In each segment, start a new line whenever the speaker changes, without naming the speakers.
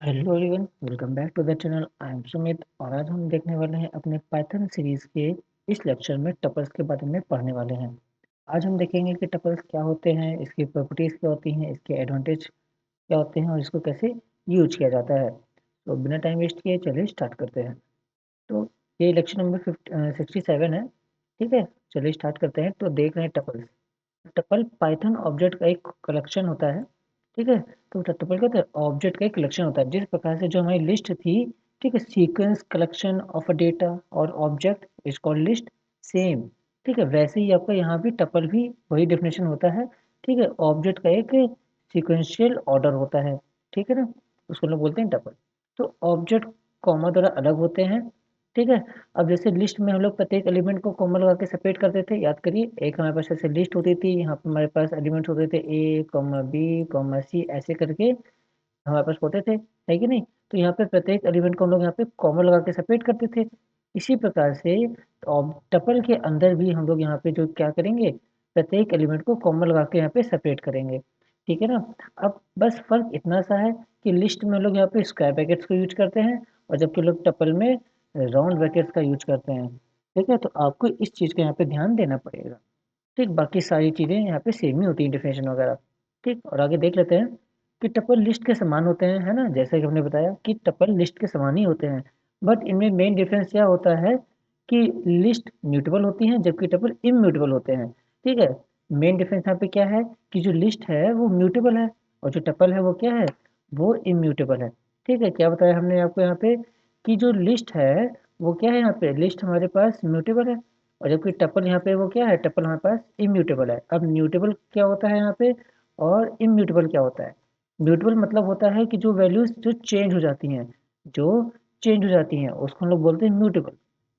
Hello everyone, welcome back to the channel. I am Sumit और आज हम देखने वाले हैं अपने पाइथन सीरीज के इस लेक्चर में टपल्स के बारे में पढ़ने वाले हैं। आज हम देखेंगे कि टपल्स क्या होते हैं, इसकी प्रॉपर्टीज क्या होती हैं, इसके एडवांटेज क्या होते हैं और इसको कैसे यूज किया जाता है। तो बिना टाइम वेस्ट किए चलिए स्टार्ट करते हैं। तो ये लेक्चर नंबर 67 है। ठीक है, चलिए स्टार्ट करते हैं। तो देख रहे हैं टपल्स। टपल पाइथन ऑब्जेक्ट का एक कलेक्शन होता है। ठीक है, तो टपल क्या होता है? ऑब्जेक्ट का एक कलेक्शन होता है। जिस प्रकार से जो हमारी लिस्ट थी, ठीक है, sequence collection of a data और object is called list, same. ठीक है, वैसे ही आपका यहाँ भी टपल भी वही डेफिनेशन होता है। ठीक है, ऑब्जेक्ट का एक सीक्वेंशियल ऑर्डर होता है। ठीक है ना, उसको लोग बोलते हैं टपल। तो ऑब्जेक्ट कॉमा द्वारा अलग होते हैं। ठीक है, अब जैसे लिस्ट में हम लोग प्रत्येक एलिमेंट को कॉमा लगा के सेपरेट करते थे, याद करिए। एक हमारे पास ऐसे लिस्ट होती थी, यहाँ पे हमारे पास एलिमेंट्स होते थे ए कॉमा बी कॉमा सी, ऐसे करके हमारे पास होते थे, है कि नहीं। तो यहाँ पे प्रत्येक एलिमेंट को हम लोग यहाँ पे कॉमा लगा के सेपरेट करते थे। इसी प्रकार से टपल के अंदर भी हम लोग यहाँ पे जो क्या करेंगे, प्रत्येक एलिमेंट को कॉमा लगा के यहाँ पे सेपरेट करेंगे। ठीक है ना। अब बस फर्क इतना सा है कि लिस्ट में लोग यहाँ पे स्क्वायर ब्रैकेट्स को यूज करते हैं और जबकि लोग टपल में राउंड ब्रैकेट्स का यूज करते हैं। ठीक है, तो आपको इस चीज़ का यहाँ पे ध्यान देना पड़ेगा। ठीक, बाकी सारी चीज़ें यहाँ पे सेम ही होती हैं, डिफिनेशन वगैरह। ठीक, और आगे देख लेते हैं कि टपल लिस्ट के समान होते हैं, है ना। जैसे कि हमने बताया कि टपल लिस्ट के समान ही होते हैं, बट इनमें मेन डिफरेंस क्या होता है कि लिस्ट म्यूटेबल होती हैं जबकि टपल इम्यूटेबल होते हैं। ठीक है, मेन डिफरेंस यहाँ पे क्या है कि जो लिस्ट है वो म्यूटेबल है और जो टपल है वो क्या है, वो इम्यूटेबल है। ठीक है, क्या बताया हमने आपको यहाँ पे कि जो लिस्ट है वो क्या है, यहाँ पे लिस्ट हमारे पास म्यूटेबल है और जबकि टपल यहाँ पे वो क्या है, टपल हमारे पास इम्यूटेबल है। अब म्यूटेबल क्या होता है यहाँ पे और इम्यूटेबल क्या होता है? म्यूटेबल मतलब होता है कि जो वैल्यूज जो चेंज हो जाती हैं, जो चेंज हो जाती हैं उसको हम लोग बोलते हैं म्यूटेबल।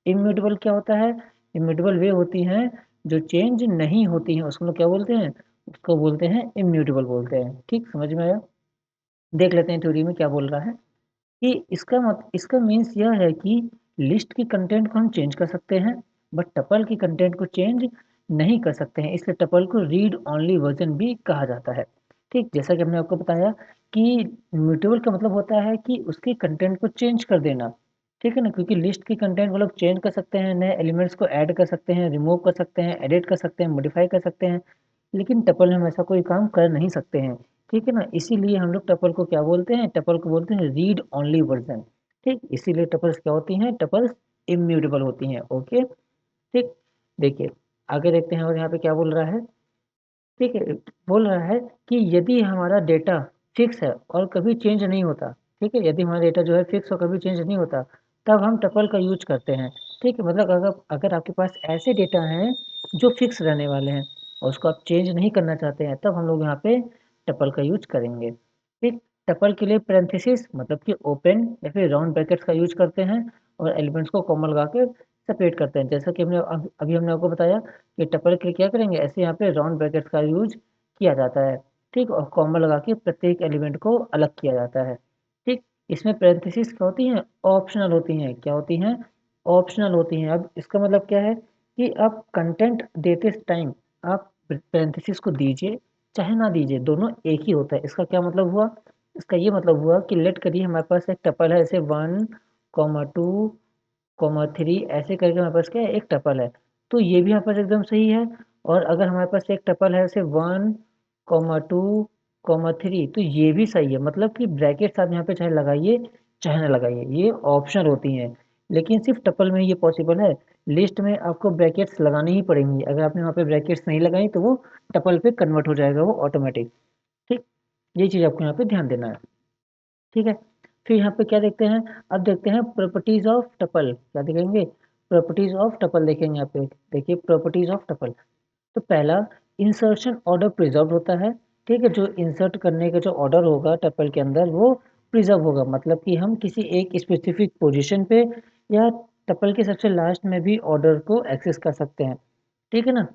इम्यूटेबल क्या होता है? इम्यूटेबल वे होती हैं जो चेंज नहीं होती हैं, उसको हम लोग क्या बोलते हैं, उसको बोलते हैं इम्यूटेबल बोलते हैं। ठीक, समझ में आया। देख लेते हैं थ्योरी में क्या बोल रहा है कि इसका मीन्स यह है कि लिस्ट की कंटेंट को हम चेंज कर सकते हैं बट टपल की कंटेंट को चेंज नहीं कर सकते हैं, इसलिए टपल को रीड ओनली वर्जन भी कहा जाता है। ठीक, जैसा कि हमने आपको बताया कि म्यूटेबल का मतलब होता है कि उसकी कंटेंट को चेंज कर देना। ठीक है ना, क्योंकि लिस्ट की कंटेंट वो लोग चेंज कर सकते हैं, नए एलिमेंट्स को ऐड कर सकते हैं, रिमूव कर सकते हैं, एडिट कर सकते हैं, मॉडिफाई कर सकते हैं, लेकिन टपल में हम ऐसा कोई काम कर नहीं सकते हैं। ठीक है ना, इसीलिए हम लोग टपल को क्या बोलते हैं, टपल को बोलते हैं रीड ओनली वर्जन। ठीक, इसीलिए टपल्स क्या होती हैं, टपल्स इम्यूटेबल होती हैं। ओके, ठीक। देखिए, आगे देखते हैं और यहाँ पे क्या बोल रहा है। ठीक है, बोल रहा है कि यदि हमारा डेटा फिक्स है और कभी चेंज नहीं होता, ठीक है, यदि हमारा डेटा जो है फिक्स और कभी चेंज नहीं होता, तब हम टपल का यूज करते हैं। ठीक है, मतलब अगर अगर आपके पास ऐसे डेटा हैं जो फिक्स रहने वाले हैं और उसको आप चेंज नहीं करना चाहते हैं, तब हम लोग यहाँ पे टपल का यूज करेंगे। ठीक, टपल के लिए पैरेंथेसिस मतलब कि ओपन या फिर राउंड ब्रैकेट्स का यूज करते हैं और एलिमेंट्स को कॉमा लगा के सेपरेट करते हैं। जैसा कि हमने अभी हमने आपको बताया कि टपल के लिए क्या करेंगे, ऐसे यहाँ पे राउंड ब्रैकेट्स का यूज किया जाता है। ठीक, और कॉमा लगा के प्रत्येक एलिमेंट को अलग किया जाता है। ठीक, इसमें पैरेंथेसिस क्या होती हैं, ऑप्शनल होती हैं। क्या होती हैं? ऑप्शनल होती हैं। अब इसका मतलब क्या है कि आप कंटेंट देते टाइम आप पैरेंथेसिस को दीजिए चाहे ना दीजिए, दोनों एक ही होता है। इसका क्या मतलब हुआ? इसका ये मतलब हुआ कि लेट करिए हमारे पास एक टपल है, जैसे 1,2,3 ऐसे करके हमारे पास क्या है, एक टपल है। तो ये भी हमारे पास एकदम सही है। और अगर हमारे पास एक टपल है जैसे 1,2,3, तो ये भी सही है। मतलब कि ब्रैकेट्स आप यहाँ पे चाहे लगाइए चाहे ना लगाइए, ये ऑप्शनल होती हैं। लेकिन सिर्फ टपल में ये पॉसिबल है, लिस्ट में आपको ब्रैकेट्स लगानी ही पड़ेंगी। अगर आपने वहाँ पे ब्रैकेट्स नहीं लगाई तो वो टपल पे कन्वर्ट हो जाएगा, वो ऑटोमेटिक। ठीक, ये चीज़ आपको यहाँ पे ध्यान देना है। ठीक है, फिर यहाँ पे क्या देखते हैं, अब देखते हैं प्रॉपर्टीज ऑफ टपल। क्या देखेंगे? प्रॉपर्टीज ऑफ टपल देखेंगे यहाँ पे। देखिए प्रॉपर्टीज ऑफ टपल। तो पहला, इंसर्शन ऑर्डर प्रिजर्व होता है। ठीक है, जो इंसर्ट करने का जो ऑर्डर होगा टपल के अंदर वो प्रिजर्व होगा, मतलब कि हम किसी एक स्पेसिफिक पोजीशन पे या टपल के सबसे लास्ट में भी ऑर्डर को एक्सेस कर सकते हैं। ठीक है ना।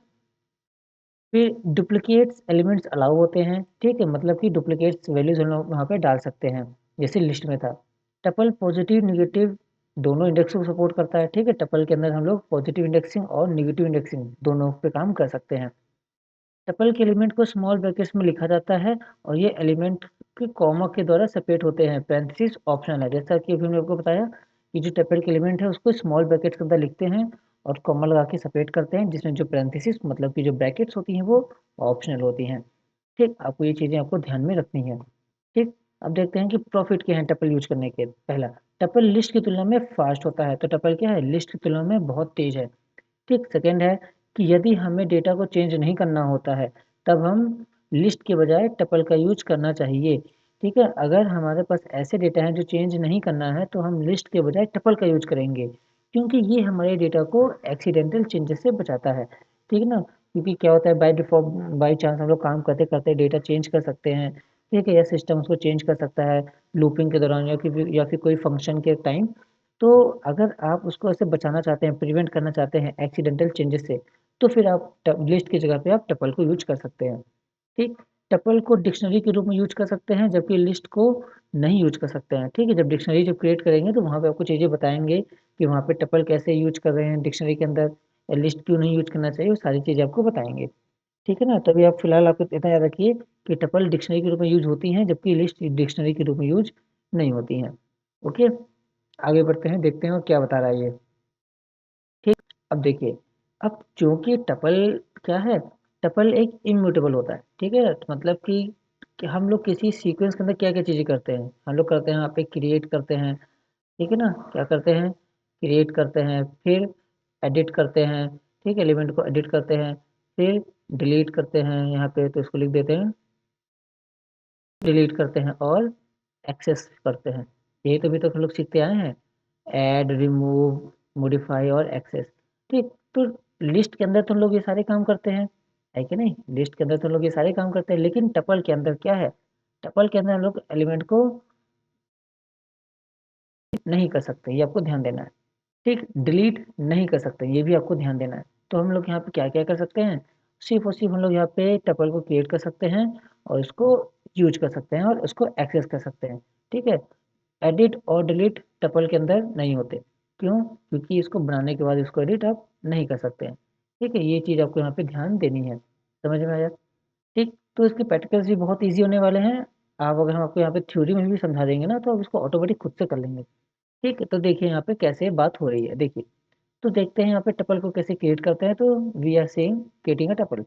फिर डुप्लीकेट्स एलिमेंट्स अलाउ होते हैं। ठीक है, मतलब कि डुप्लीकेट्स वैल्यूज हम लोग वहाँ पे डाल सकते हैं, जैसे लिस्ट में था। टपल पॉजिटिव निगेटिव दोनों इंडेक्स को सपोर्ट करता है। ठीक है, टपल के अंदर हम लोग पॉजिटिव इंडेक्सिंग और निगेटिव इंडेक्सिंग दोनों पे काम कर सकते हैं। टपल के एलिमेंट को स्मॉल ब्रैकेट्स में लिखा जाता है और ये एलिमेंट कि कॉमा के द्वारा सेपरेट होते हैं, पैरेंथेसिस ऑप्शनल है। जैसा कि अभी हमने आपको बताया कि जो टपल के एलिमेंट है उसको स्मॉल ब्रैकेट्स के अंदर लिखते हैं और कॉमा लगा के सेपरेट करते हैं, जिसमें जो पैरेंथेसिस मतलब कि जो ब्रैकेट्स होती हैं वो ऑप्शनल होती हैं। ठीक, आपको ये चीज़ें आपको ध्यान में रखनी है। ठीक, अब देखते हैं कि प्रॉफिट क्या है टपल यूज करने के। पहला, टपल लिस्ट की तुलना में फास्ट होता है, तो टपल क्या है, लिस्ट की तुलना में बहुत तेज है। ठीक, सेकेंड है कि यदि हमें डेटा को चेंज नहीं करना होता है तब हम लिस्ट के बजाय टपल का यूज करना चाहिए। ठीक है, अगर हमारे पास ऐसे डेटा हैं जो चेंज नहीं करना है तो हम लिस्ट के बजाय टपल का यूज करेंगे, क्योंकि ये हमारे डेटा को एक्सीडेंटल चेंजेस से बचाता है। ठीक है ना, क्योंकि क्या होता है, बाय डिफॉल्ट बाई चांस हम लोग काम करते करते डेटा चेंज कर सकते हैं। ठीक है, या सिस्टम उसको चेंज कर सकता है लूपिंग के दौरान या फिर कोई फंक्शन के टाइम। तो अगर आप उसको ऐसे बचाना चाहते हैं, प्रिवेंट करना चाहते हैं एक्सीडेंटल चेंजेस से, तो फिर आप लिस्ट की जगह पे आप टपल को यूज कर सकते हैं। ठीक, टपल को डिक्शनरी के रूप में यूज कर सकते हैं जबकि लिस्ट को नहीं यूज कर सकते हैं। ठीक है, जब डिक्शनरी जब क्रिएट करेंगे तो वहाँ पे आपको चीज़ें बताएंगे कि वहाँ पे टपल कैसे यूज कर रहे हैं डिक्शनरी के अंदर, या लिस्ट क्यों नहीं यूज करना चाहिए, वो सारी चीज़ें आपको बताएंगे। ठीक है ना, तभी आप फिलहाल आपको इतना याद रखिए कि टपल डिक्शनरी के रूप में यूज होती हैं जबकि लिस्ट डिक्शनरी के रूप में यूज नहीं होती हैं। ओके, आगे बढ़ते हैं, देखते हैं वो क्या बता रहा है ये। ठीक, अब देखिए, अब चूंकि टपल क्या है, टपल एक इम्यूटेबल होता है। ठीक है, तो मतलब कि हम लोग किसी सीक्वेंस के अंदर क्या क्या चीज़ें करते हैं, हम लोग करते हैं यहाँ पे क्रिएट करते हैं। ठीक है ना, क्या करते हैं, क्रिएट करते हैं, फिर एडिट करते हैं। ठीक है, एलिमेंट को एडिट करते हैं, फिर डिलीट करते हैं, यहाँ पे तो इसको लिख देते हैं, डिलीट करते हैं और एक्सेस करते हैं। यही तो अभी तक हम लोग सीखते आए हैं, ऐड, रिमूव, मॉडिफाई और एक्सेस। ठीक, तो लिस्ट के अंदर तो हम लोग ये सारे काम करते हैं, है कि नहीं, लिस्ट के अंदर तो हम लोग ये सारे काम करते हैं, लेकिन टपल के अंदर क्या है, टपल के अंदर हम लोग एलिमेंट को नहीं कर सकते, ये आपको ध्यान देना है। ठीक, डिलीट नहीं कर सकते, ये भी आपको ध्यान देना है। तो हम लोग यहाँ पे क्या क्या कर सकते हैं, सिर्फ और सिर्फ हम लोग यहाँ पे टपल को क्रिएट कर सकते हैं और इसको यूज कर सकते हैं और उसको एक्सेस कर सकते हैं। ठीक है, एडिट और डिलीट टपल के अंदर नहीं होते। क्यों, क्योंकि इसको बनाने के बाद इसको एडिट आप नहीं कर सकते हैं। ठीक है, ये चीज़ आपको यहाँ पे ध्यान देनी है, समझ में आया। ठीक, तो इसके प्रैक्टिकल्स भी बहुत ईजी होने वाले हैं। आप अगर हम आपको यहाँ पे थ्योरी में भी समझा देंगे ना तो आप इसको ऑटोमेटिक खुद से कर लेंगे। ठीक है, तो देखिए यहाँ पे कैसे बात हो रही है, देखिए। तो देखते हैं यहाँ पे टपल को कैसे क्रिएट करते हैं। तो we are saying creating a tuple.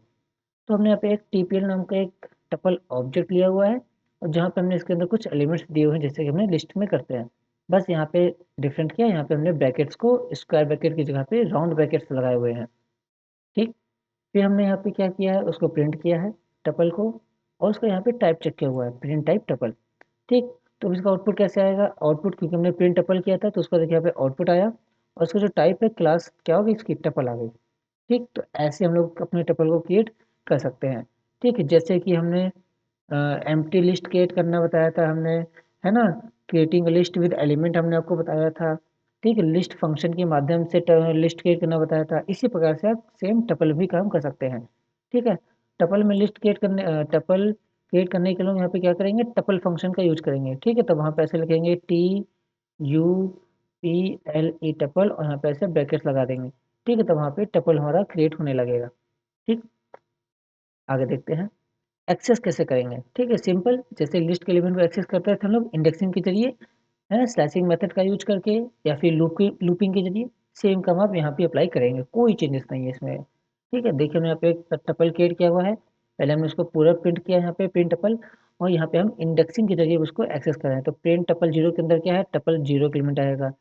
तो हमने यहाँ पे एक टीपीएल नाम का एक टपल ऑब्जेक्ट लिया हुआ है और जहाँ पे हमने इसके अंदर कुछ एलिमेंट्स दिए हुए हैं जैसे कि हमने लिस्ट में करते हैं। बस यहाँ पे डिफरेंट किया, यहाँ पे हमने ब्रैकेट्स को स्क्वायर ब्रैकेट की जगह पे राउंड ब्रैकेट्स लगाए हुए हैं। ठीक, फिर हमने यहाँ पे क्या किया है, उसको प्रिंट किया है टपल को, और उसका यहाँ पे टाइप चेक किया हुआ है, प्रिंट टाइप टपल। ठीक, तो अब इसका आउटपुट कैसे आएगा, आउटपुट क्योंकि हमने प्रिंट टपल किया था तो उसका देखिए यहाँ पे आउटपुट आया और उसका जो टाइप है क्लास क्या होगी, इसकी टपल आ गई। ठीक, तो ऐसे हम लोग अपने टपल को क्रिएट कर सकते हैं। ठीक है, जैसे कि हमने एम्प्टी लिस्ट क्रिएट करना बताया था हमने, है ना, क्रिएटिंग लिस्ट विद एलिमेंट हमने आपको बताया था। ठीक है, लिस्ट फंक्शन के माध्यम से लिस्ट क्रिएट करना बताया था। इसी प्रकार से आप सेम टपल भी काम कर सकते हैं। ठीक है, टपल में लिस्ट क्रिएट करने टपल क्रिएट करने के लिए हम यहाँ पे क्या करेंगे, टपल फंक्शन का यूज करेंगे। ठीक है, तो वहाँ पे ऐसे लिखेंगे T U P L E tuple और यहाँ पे ऐसे ब्रैकेट्स लगा देंगे। ठीक है, तो वहाँ पे टपल हमारा क्रिएट होने लगेगा। ठीक, आगे देखते हैं एक्सेस कैसे करेंगे। ठीक है, सिंपल, जैसे लिस्ट के एलिमेंट को एक्सेस करते थे हम लोग इंडेक्सिंग के जरिए, है ना, स्लैशिंग मेथड का यूज करके या फिर लूपिंग के जरिए। सेम काम आप यहाँ पे अप्लाई करेंगे, कोई चेंजेस नहीं है इसमें। ठीक है, देखिए हमने यहाँ पे एक टपल क्रिएट किया हुआ है, पहले हमने उसको पूरा प्रिंट किया यहाँ पे प्रिंट टपल, और यहाँ पे हम इंडेक्सिंग के जरिए उसको एक्सेस कर रहे हैं। तो प्रिंट टपल जीरो के अंदर क्या है, टपल जीरो का एलिमेंट आएगा,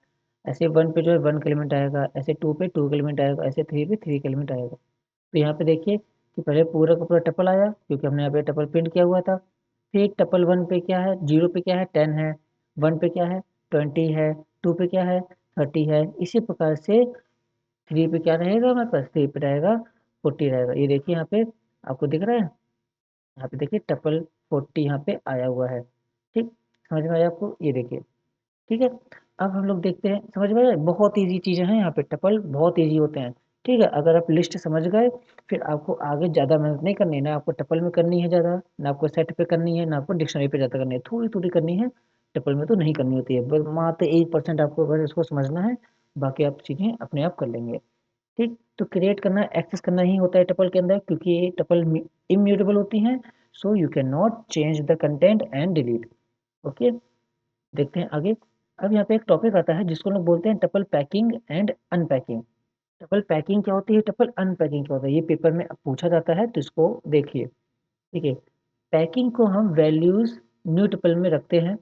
ऐसे वन पे जो है वन का एलिमेंट आएगा, ऐसे टू पे टू का एलिमेंट आएगा, ऐसे थ्री पे थ्री का एलिमेंट आएगा। तो यहाँ पे देखिए कि पहले पूरा का पूरा टपल आया क्योंकि हमने यहाँ पे टपल प्रिंट किया हुआ था। फिर टपल वन पे क्या है, जीरो पे क्या है, 10 है, वन पे क्या है, 20 है, टू पे क्या है, 30 है। इसी प्रकार से थ्री पे क्या रहेगा, हमारे पास थ्री पे रहेगा 40 रहेगा। ये देखिए यहाँ पे आपको दिख रहा है, यहाँ पे देखिए टपल 40 यहाँ पे आया हुआ है। ठीक, समझ में आया आपको, ये देखिए। ठीक है, अब हम लोग देखते हैं, समझ में आया, बहुत ईजी चीज़ें हैं यहाँ पे, टपल बहुत ईजी होते हैं। ठीक है, अगर आप लिस्ट समझ गए फिर आपको आगे ज़्यादा मेहनत नहीं करनी है, ना आपको टपल में करनी है ज़्यादा, ना आपको सेट पे करनी है, ना आपको डिक्शनरी पे ज़्यादा करनी है, थोड़ी थोड़ी करनी है। टपल में तो नहीं करनी होती है, बस मात्र 1% आपको बस इसको समझना है, बाकी आप चीज़ें अपने आप कर लेंगे। ठीक, तो क्रिएट करना एक्सेस करना ही होता है टपल के अंदर, क्योंकि ये टपल इम्यूटेबल होती हैं, so you can not change the content and delete. Okay, देखते हैं आगे। अब यहाँ पे एक टॉपिक आता है जिसको लोग बोलते हैं tuple packing and unpacking. Tuple packing क्या होती है, टपल अनपैकिंग क्या होता है, ये पेपर में पूछा जाता है, तो इसको देखिए। ठीक है, पैकिंग को हम वैल्यूज न्यू टपल में रखते हैं।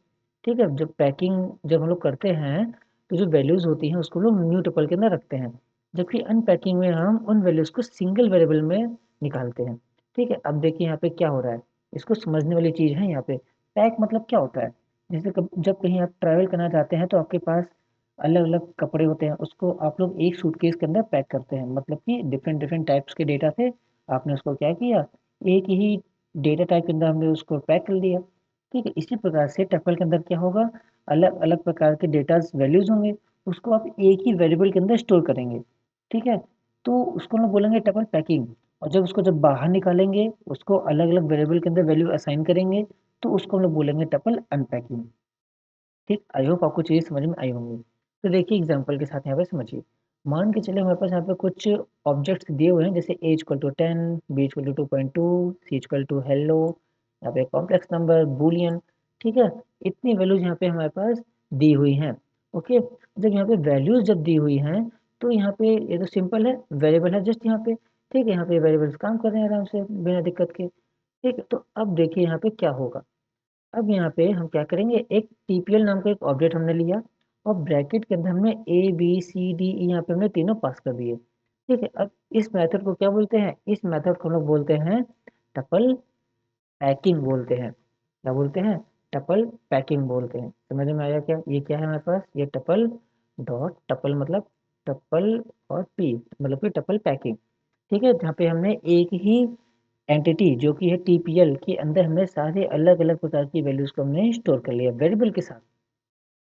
ठीक है, जब हम लोग करते हैं तो जो वैल्यूज होती हैं उसको लोग न्यू टपल के अंदर रखते हैं, जबकि अनपैकिंग में हम उन वैल्यूज को सिंगल वेरिएबल में निकालते हैं। ठीक है, अब देखिए यहाँ पे क्या हो रहा है, इसको समझने वाली चीज है यहाँ पे। पैक मतलब क्या होता है, जैसे जब कहीं आप ट्रैवल करना चाहते हैं तो आपके पास अलग अलग कपड़े होते हैं, उसको आप लोग एक सूटकेस के अंदर पैक करते हैं, मतलब कि डिफरेंट डिफरेंट टाइप्स के डेटा से आपने उसको क्या किया, एक ही डेटा टाइप के अंदर हमने उसको पैक कर दिया। ठीक है, इसी प्रकार से टपल के अंदर क्या होगा, अलग अलग प्रकार के डेटा वैल्यूज होंगे, उसको आप एक ही वेरिएबल के अंदर स्टोर करेंगे। ठीक है, तो उसको हम लोग बोलेंगे टपल पैकिंग। और जब बाहर निकालेंगे उसको अलग अलग वेरिएबल के अंदर वैल्यू असाइन करेंगे, तो उसको हम लोग बोलेंगे टपल अनपैकिंग। ठीक, आई होप आपको चीज़ समझ में आई होंगी। तो देखिए एग्जांपल के साथ यहाँ पे समझिए। मान के चलिए हमारे पास यहाँ पे कुछ ऑब्जेक्ट्स दिए हुए हैं, जैसे a equal to 10, b equal to 2.2, c equal to hello, यहाँ पे कॉम्प्लेक्स नंबर बूलियन। ठीक है, इतनी वैल्यूज यहाँ पे हमारे पास दी हुई हैं। ओके, जब यहाँ पे वैल्यूज जब दी हुई हैं तो यहाँ पे ये तो सिंपल है, वेरिएबल है जस्ट यहाँ पे। ठीक है, यहाँ पे वेरिएबल्स काम कर रहे हैं आराम से बिना दिक्कत के। ठीक है, तो अब देखिए यहाँ पे क्या होगा। अब यहाँ पे हम क्या करेंगे, एक टीपीएल नाम का एक ऑब्जेक्ट हमने लिया और ब्रैकेट के अंदर हमने A B C D E यहाँ पे हमने तीनों पास कर दिए। ठीक है, अब इस मेथड को क्या बोलते हैं, इस मेथड को हम लोग बोलते हैं टपल पैकिंग बोलते हैं। क्या बोलते हैं, टपल पैकिंग बोलते हैं। समझ में आया क्या, ये क्या है हमारे पास, ये टपल डॉट टपल मतलब टपल और पी मतलब कि टपल पैकिंग। ठीक है, जहाँ पे हमने एक ही एंटिटी जो कि है टीपीएल के अंदर हमने सारे अलग अलग प्रकार की वैल्यूज को हमने स्टोर कर लिया वेरिएबल के साथ।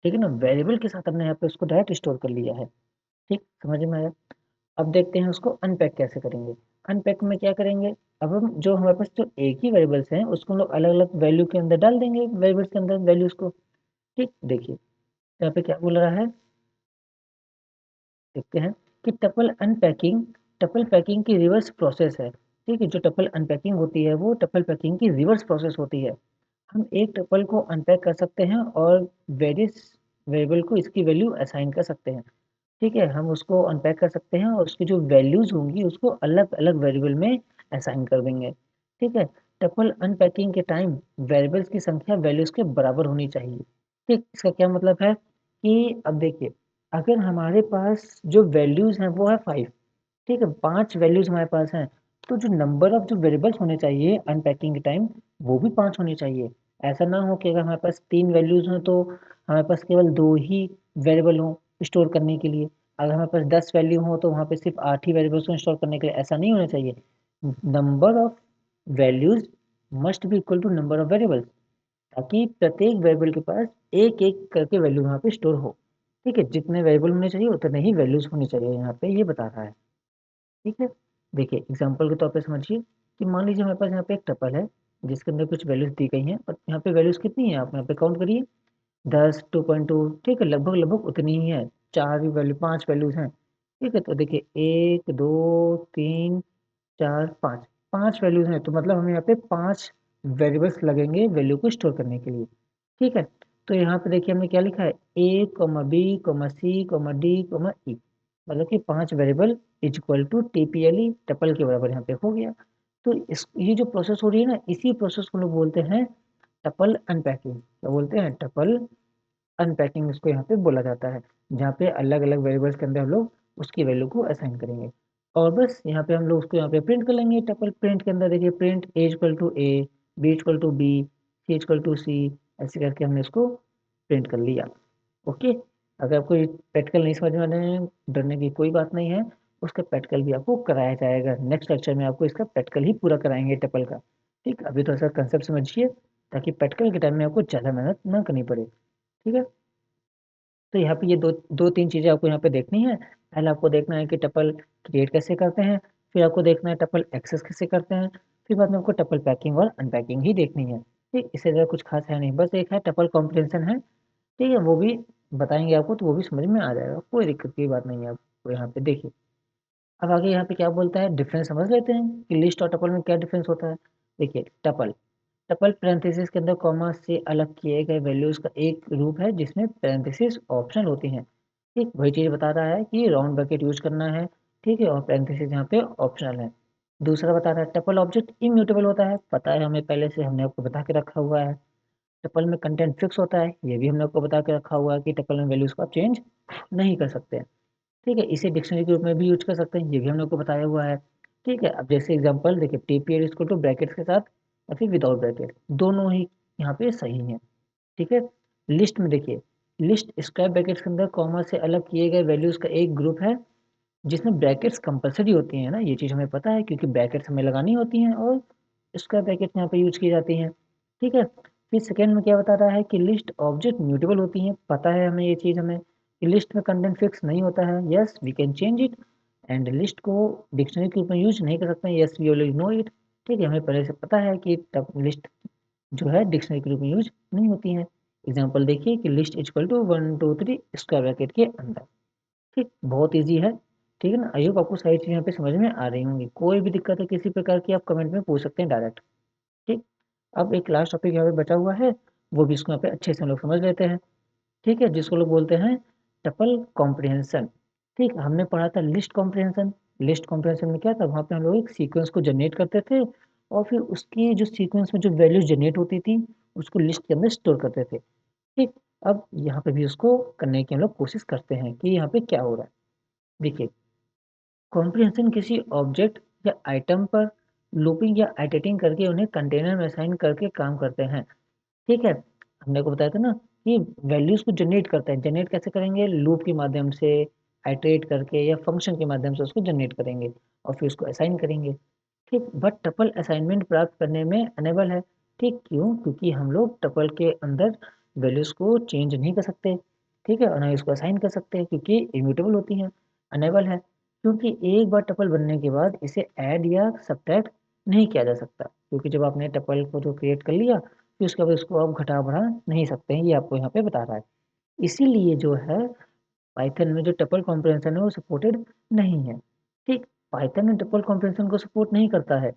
ठीक है ना, वेरिएबल के साथ हमने यहाँ पे उसको डायरेक्ट स्टोर कर लिया है। ठीक, समझ में आया। अब देखते हैं उसको अनपैक कैसे करेंगे। अनपैक में क्या करेंगे, अब हम जो हमारे पास जो एक ही वेरिएबल्स हैं उसको हम लोग अलग अलग वैल्यू के अंदर डाल देंगे, वेरिएबल्स के अंदर वैल्यूज को। ठीक, देखिए यहाँ पे क्या बोल रहा है, देखते हैं कि टपल पैकिंग की रिवर्स प्रोसेस है। ठीक है, जो टपल अनपैकिंग होती है वो टपल पैकिंग की रिवर्स प्रोसेस होती है। हम एक टपल को अनपैक कर सकते हैं और वेरियस वेरिएबल को इसकी वैल्यू असाइन कर सकते हैं। ठीक है, हम उसको अनपैक कर सकते हैं और उसकी जो वैल्यूज होंगी उसको अलग अलग वेरिएबल में असाइन कर देंगे। ठीक है, टपल अनपैकिंग के टाइम वेरिएबल्स की संख्या वैल्यूज के बराबर होनी चाहिए। ठीक, इसका क्या मतलब है कि अब देखिए, अगर हमारे पास जो वैल्यूज हैं वो है 5, ठीक है, 5 वैल्यूज हमारे पास हैं, तो जो नंबर ऑफ जो वेरिएबल्स होने चाहिए अनपैकिंग के टाइम वो भी 5 होने चाहिए। ऐसा ना हो कि अगर हमारे पास 3 वैल्यूज हैं तो हमारे पास केवल 2 ही वेरिएबल हों स्टोर करने के लिए। अगर हमारे पास 10 वैल्यू हो तो वहाँ पे सिर्फ 8 ही वेरिएबल्स हों स्टोर करने के लिए, ऐसा नहीं होना चाहिए। Number of values must be equal to number of variables, ताकि प्रत्येक वेरिएबल के पास एक एक करके वैल्यू वहाँ पे स्टोर हो। ठीक है, जितने वेरिएबल होने चाहिए उतने ही वैल्यूज होनी चाहिए, यहाँ पे ये बता रहा है। ठीक है, देखिए एग्जांपल के तौर पे समझिए कि मान लीजिए हमारे पास यहाँ पे एक टपल है जिसके अंदर कुछ वैल्यूज दी गई हैं, और यहाँ पे वैल्यूज कितनी है आप यहाँ पे काउंट करिए, 10, 2.2। ठीक है, लगभग लगभग उतनी ही है, 4 ही वैल्यू 5 वैल्यूज हैं। ठीक है, तो देखिए 1 2 3 4 5, 5 वैल्यूज हैं, तो मतलब हमें यहाँ पे 5 वेरिएबल्स लगेंगे वैल्यू को स्टोर करने के लिए। ठीक है, तो यहाँ पे देखिए हमने क्या लिखा है, A comma B comma C comma D comma E, मतलब कि 5 variable is equal to TPLE tuple के बराबर यहाँ पे हो गया। तो इस ये जो प्रोसेस हो रही है ना, इसी प्रोसेस को लोग बोलते हैं टपल अनपैकिंग। क्या बोलते हैं, टपल अनपैकिंग इसको यहाँ पे बोला जाता है, जहाँ पे अलग अलग वेरिएबल्स के अंदर हम लोग उसकी वैल्यू को असाइन करेंगे। और बस यहाँ पे हम लोग उसको यहाँ पे प्रिंट कर लेंगे। टपल प्रिंट के अंदर देखिए, print A equal to A, B equal to B, C equal to C, ऐसे करके हमने इसको प्रिंट कर लिया। ओके, अगर आपको प्रैक्टिकल नहीं समझ में आ रहे हैं, डरने की कोई बात नहीं है, उसका प्रैक्टिकल भी आपको कराया जाएगा। नेक्स्ट लेक्चर में आपको इसका प्रैक्टिकल ही पूरा कराएंगे टपल का। ठीक, अभी तो ऐसा कंसेप्ट समझिए ताकि प्रैक्टिकल के टाइम में आपको ज़्यादा मेहनत ना करनी पड़े। ठीक है, तो यहाँ पे ये दो तीन चीज़ें आपको यहाँ पे देखनी है। पहले आपको देखना है कि टपल क्रिएट कैसे करते हैं, फिर आपको देखना है टपल एक्सेस कैसे करते हैं, फिर बाद में आपको टपल पैकिंग और अनपैकिंग ही देखनी है। ठीक, इससे ज़्यादा कुछ खास है नहीं, बस एक है टपल कॉम्प्रिहेंशन है। ठीक है, वो भी बताएंगे आपको, तो वो भी समझ में आ जाएगा, कोई दिक्कत की बात नहीं है। आपको यहाँ पे देखिए, अब आगे यहाँ पे क्या बोलता है, डिफरेंस समझ लेते हैं कि लिस्ट और टपल में क्या डिफरेंस होता है। देखिए टपल टपल पैरेंथेसिस के अंदर कॉमा से अलग किए गए वैल्यूज का एक रूप है जिसमें पैरेंथेसिस ऑप्शनल होती हैं। ठीक, वही चीज बता रहा है कि राउंड ब्रैकेट यूज करना है, ठीक है, और पैरेंथेसिस यहाँ पे ऑप्शनल है। दूसरा बता रहा है टपल ऑब्जेक्ट इम्यूटेबल होता है, पता है हमें पहले से, हमने आपको बता के रखा हुआ है। टपल में कंटेंट फिक्स होता है, ये भी हमने आपको बता के रखा हुआ है कि टपल में वैल्यूज को आप चेंज नहीं कर सकते हैं। ठीक है, इसे डिक्शनरी के रूप में भी यूज कर सकते हैं, ये भी हमने आपको बताया हुआ है। ठीक है, अब जैसे एग्जांपल देखिए, टीपीएल इक्वल टू ब्रैकेट्स के साथ या फिर विदाउट ब्रैकेट, दोनों ही यहाँ पे सही है। ठीक है, लिस्ट में देखिए, लिस्ट स्क्वायर ब्रैकेट्स के अंदर कॉमा से अलग किए गए वैल्यूज का एक ग्रुप है जिसमें ब्रैकेट्स कंपलसरी होती हैं ना, ये चीज़ हमें पता है क्योंकि ब्रैकेट्स हमें लगानी होती हैं और स्क्वायर ब्रैकेट्स यहाँ पे यूज की जाती हैं। ठीक है, फिर सेकेंड में क्या बता रहा है कि लिस्ट ऑब्जेक्ट म्यूटेबल होती हैं, पता है हमें ये चीज़, हमें कि लिस्ट में कंटेंट फिक्स नहीं होता है, yes we can change it, and list को डिक्शनरी के रूप में यूज नहीं कर सकते हैं, yes we already know it. ठीक है, हमें पहले से पता है कि तब लिस्ट जो है डिक्शनरी के रूप में यूज नहीं होती है। एग्जाम्पल देखिए कि list equal to 1 2 3 square bracket के अंदर। ठीक, बहुत ईजी है। ठीक है ना, आई होप आपको सारी चीज़ें यहाँ पे समझ में आ रही होंगी, कोई भी दिक्कत है किसी प्रकार की आप कमेंट में पूछ सकते हैं डायरेक्ट। ठीक, अब एक लास्ट टॉपिक यहाँ पे बचा हुआ है, वो भी इसको यहाँ पे अच्छे से हम लोग समझ लेते हैं। ठीक है, जिसको लोग बोलते हैं टपल कॉम्प्रिहेंशन। ठीक, हमने पढ़ा था लिस्ट कॉम्प्रिहेंशन। लिस्ट कॉम्प्रिहेंशन में क्या था, वहाँ पे हम लोग एक सीक्वेंस को जनरेट करते थे और फिर उसकी जो सीक्वेंस में जो वैल्यूज जनरेट होती थी उसको लिस्ट के अंदर स्टोर करते थे। ठीक, अब यहाँ पे भी उसको करने की हम लोग कोशिश करते हैं कि यहाँ पे क्या हो रहा है। देखिए, कॉम्प्रिहेंशन किसी ऑब्जेक्ट या आइटम पर लूपिंग या आइटरेटिंग करके उन्हें कंटेनर में असाइन करके काम करते हैं। ठीक है, हमने को बताया था ना कि वैल्यूज को जनरेट करते हैं, जनरेट कैसे करेंगे, लूप के माध्यम से, आइटरेट करके या फंक्शन के माध्यम से उसको जनरेट करेंगे और फिर उसको असाइन करेंगे। ठीक, बट टपल असाइनमेंट प्राप्त करने में अनेबल है। ठीक, क्यों, क्योंकि हम लोग टपल के अंदर वैल्यूज को चेंज नहीं कर सकते। ठीक है, और ना इसको असाइन कर सकते हैं क्योंकि इम्यूटेबल होती हैं, अनेबल है, क्योंकि एक बार टपल बनने के बाद इसे ऐड या सब्ट्रैक्ट नहीं किया जा सकता, क्योंकि जब आपने टपल को जो क्रिएट कर लिया फिर उसके बाद उसको आप घटा बढ़ा नहीं सकते हैं, ये आपको यहाँ पे बता रहा है। इसीलिए जो है पाइथन में जो टपल कॉम्प्रिहेंशन है वो सपोर्टेड नहीं है। ठीक, पाइथन में टपल कॉम्प्रिहेंशन को सपोर्ट नहीं करता है।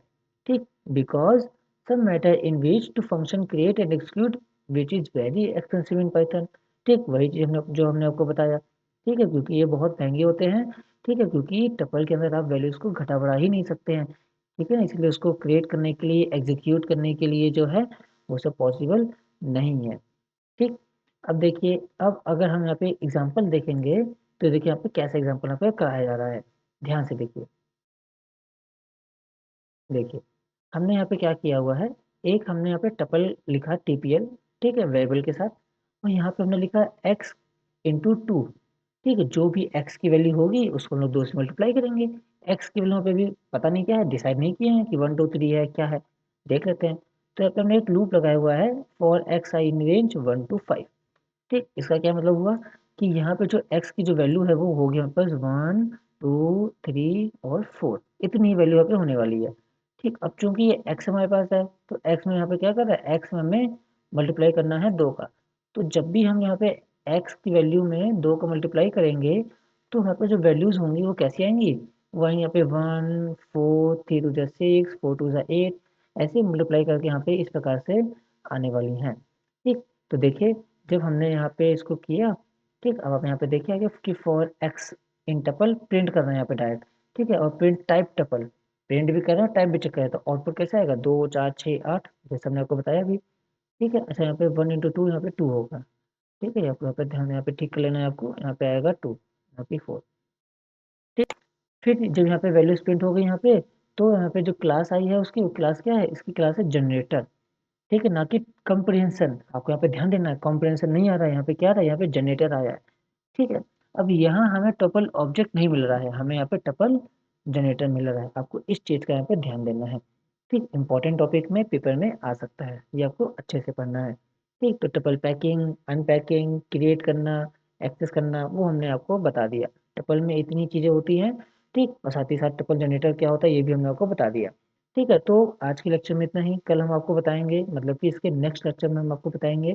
ठीक, because some matter in which to function create and exclude which is very expensive in Python. ठीक, वही चीज हमने जो हमने आपको बताया। ठीक है, क्योंकि ये बहुत महंगे होते हैं। ठीक है, क्योंकि टपल के अंदर आप वैल्यूज को घटा बढ़ा ही नहीं सकते हैं। ठीक है ना, इसलिए उसको क्रिएट करने के लिए, एग्जीक्यूट करने के लिए जो है वो सब पॉसिबल नहीं है। ठीक, अब देखिए, अब अगर हम यहाँ पे एग्जाम्पल देखेंगे तो देखिए यहाँ पे कैसे एग्जाम्पल यहाँ पे कराया जा रहा है, ध्यान से देखिए। देखिए, हमने यहाँ पे क्या किया हुआ है, एक हमने यहाँ पे टपल लिखा टीपीएल, ठीक है, वेरिएबल के साथ, और यहाँ पे हमने लिखा एक्स इंटू टू। ठीक है, जो भी एक्स की वैल्यू होगी उसको हम लोग 2 से मल्टीप्लाई करेंगे। एक्स की वैल्यू पे भी पता नहीं क्या है, डिसाइड नहीं किए हैं कि 1 2 3 है क्या है, देख लेते हैं। तो यहाँ पे हमने एक लूप लगाया हुआ है, for x I in range 1 to 5। ठीक, इसका क्या मतलब हुआ कि यहाँ पे जो x की जो वैल्यू है वो होगी हमारे पास 1 2 3 और 4, इतनी वैल्यू यहाँ पे होने वाली है। ठीक, अब चूंकि ये x हमारे पास है तो x में यहाँ पे क्या कर रहा है, x में हमें मल्टीप्लाई करना है 2 का। तो जब भी हम यहाँ पे x की वैल्यू में 2 का मल्टीप्लाई करेंगे तो यहाँ पे जो वैल्यूज होंगी वो कैसी आएंगी, वो आएंगी यहाँ पे 1 4 3 2 6 4 2 8, ऐसे मल्टीप्लाई करके यहाँ पे इस प्रकार से आने वाली हैं। ठीक, तो देखिए, जब हमने यहाँ पे इसको किया, ठीक, अब आप यहाँ पे देखिए आगे कि for x in tuple print कर रहे हैं यहाँ पे डायरेक्ट। ठीक है, और प्रिंट टाइप टपल, प्रिंट भी कर रहे हैं टाइप भी चेक कर रहे हैं, तो आउटपुट कैसा आएगा, 2 4 6 8, जैसे हमने आपको बताया भी। ठीक है, अच्छा यहाँ पे 1 into 2 यहाँ पे 2 होगा। ठीक है, आपको यहाँ पे ध्यान यहाँ पे ठीक कर लेना है, आपको यहाँ पे आएगा 2, यहाँ पे 4। ठीक, फिर जब यहाँ पे वैल्यूज प्रिंट हो गई यहाँ पे, तो यहाँ पे जो क्लास आई है उसकी, वो क्लास क्या है, इसकी क्लास है जनरेटर। ठीक है, ना कि कंप्रिहेंशन, आपको यहाँ पे ध्यान देना है, कॉम्प्रिहेंशन नहीं आ रहा है, यहाँ पे क्या आ रहा है, यहाँ पे जनरेटर आया है। ठीक है, अब यहाँ हमें टपल ऑब्जेक्ट नहीं मिल रहा है, हमें यहाँ पे टपल जनरेटर मिल रहा है, आपको इस चीज का यहाँ पे ध्यान देना है। ठीक, इंपॉर्टेंट टॉपिक में पेपर में आ सकता है, ये आपको अच्छे से पढ़ना है। ठीक, तो टपल पैकिंग, अनपैकिंग, क्रिएट करना, एक्सेस करना, वो हमने आपको बता दिया। टपल में इतनी चीजें होती हैं। ठीक, और साथ ही साथ टपल जनरेटर क्या होता है ये भी हमने आपको बता दिया। ठीक है, तो आज के लेक्चर में इतना ही, कल हम आपको बताएंगे, मतलब कि इसके नेक्स्ट लेक्चर में हम आपको बताएंगे,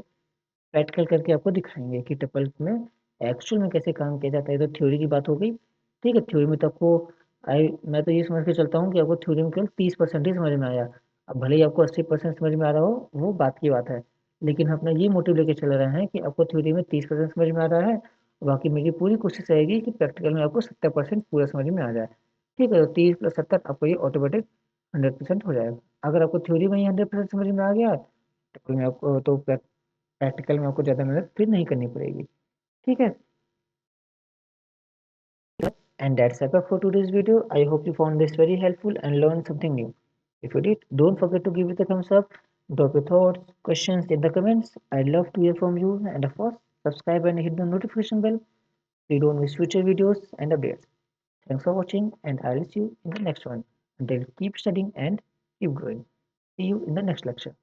प्रैक्टिकल करके आपको दिखाएंगे कि टपल में एक्चुअल में कैसे काम किया जाता है। तो थ्योरी की बात हो गई। ठीक है, थ्योरी में तो आपको, आई मैं तो ये समझ के चलता हूँ कि आपको थ्योरी में केवल 30% ही समझ में आया, अब भले ही आपको 80% समझ में आ रहा हो, वो बात की बात है, लेकिन हम अपना ये मोटिव लेके चल रहे हैं कि आपको थ्योरी में 30% समझ में आ रहा है, बाकी मेरी पूरी कोशिश रहेगी कि प्रैक्टिकल में आपको 70% पूरा समझ में आ जाए। ठीक है, तो 30 + 70 आपको ये ऑटोमेटिक 100% हो जाएगा। अगर आपको थ्योरी में ही 100% समझ में आ गया, प्रैक्टिकल में आपको तो प्रैक्टिकल में आपको ज़्यादा मेहनत फिर नहीं करनी पड़ेगी। ठीक है, and that's it for today's video. I hope you found this very helpful and learned something new. If you did, don't forget to give it a thumbs up, drop your thoughts, questions in the comments. I'd love to hear from you, and of course, subscribe and hit the notification bell so you don't miss future videos and updates. Thanks for watching, and I'll see you in the next one. Until keep studying and keep growing. See you in the next lecture.